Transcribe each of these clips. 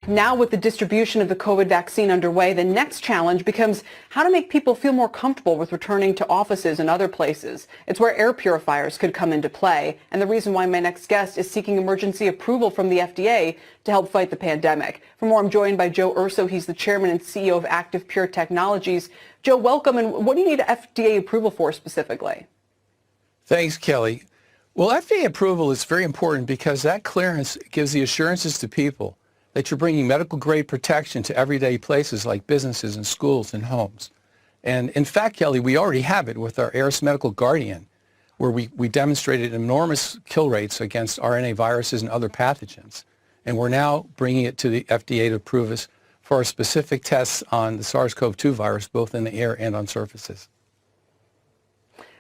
Now, with the distribution of the COVID vaccine underway, the next challenge becomes how to make people feel more comfortable with returning to offices and other places. It's where air purifiers could come into play, and the reason why my next guest is seeking emergency approval from the FDA to help fight the pandemic. For more, I'm joined by Joe Urso. He's the chairman and CEO of ActivePure Technologies. Joe, welcome. And what do you need FDA approval for specifically? Thanks, Kelly. Well, FDA approval is very important because that clearance gives the assurances to people that you're bringing medical-grade protection to everyday places like businesses and schools and homes. And in fact, Kelly, we already have it with our Aeris Medical Guardian, where we demonstrated enormous kill rates against RNA viruses and other pathogens. And we're now bringing it to the FDA to approve us for our specific tests on the SARS-CoV-2 virus, both in the air and on surfaces.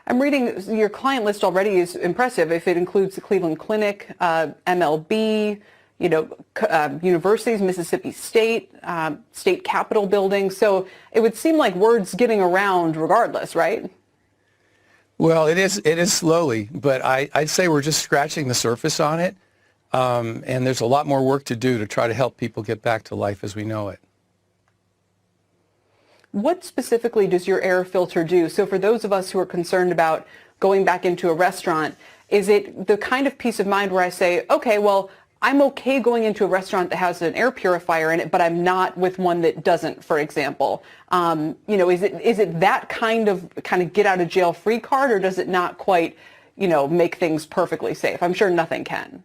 I'm reading your client list already is impressive. If it includes the Cleveland Clinic, MLB, universities, Mississippi State, state capitol buildings. So it would seem like word's getting around regardless, right? Well, it is slowly, but I'd say we're just scratching the surface on it. And there's a lot more work to do to try to help people get back to life as we know it. What specifically does your air filter do? So for those of us who are concerned about going back into a restaurant, is it the kind of peace of mind where I say, okay, well, I'm okay going into a restaurant that has an air purifier in it, but I'm not with one that doesn't, for example. Is it that kind of get out of jail free card, or does it not quite, make things perfectly safe? I'm sure nothing can.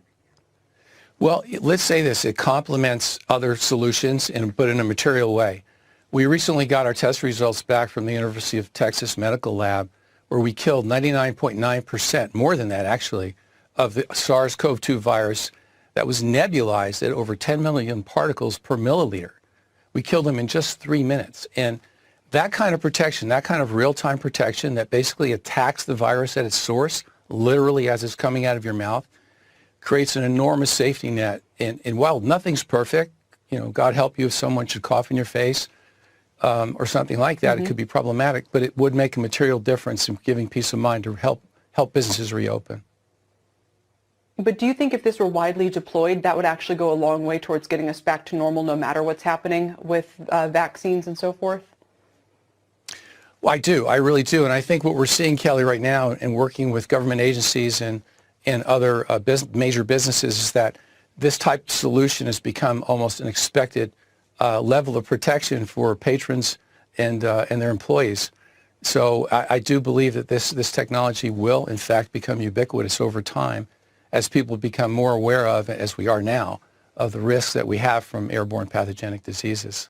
Well, let's say this, it complements other solutions but in a material way. We recently got our test results back from the University of Texas Medical Lab, where we killed 99.9%, more than that actually, of the SARS-CoV-2 virus that was nebulized at over 10 million particles per milliliter. We killed them in just 3 minutes. And that kind of protection, that kind of real-time protection that basically attacks the virus at its source, literally as it's coming out of your mouth, creates an enormous safety net. And while nothing's perfect, God help you if someone should cough in your face or something like that, It could be problematic, but it would make a material difference in giving peace of mind to help businesses reopen. But do you think if this were widely deployed, that would actually go a long way towards getting us back to normal, no matter what's happening with vaccines and so forth? Well, I do. I really do. And I think what we're seeing, Kelly, right now, and working with government agencies and other major businesses, is that this type of solution has become almost an expected level of protection for patrons and their employees. So I do believe that this technology will, in fact, become ubiquitous over time, as people become more aware of, as we are now, of the risks that we have from airborne pathogenic diseases.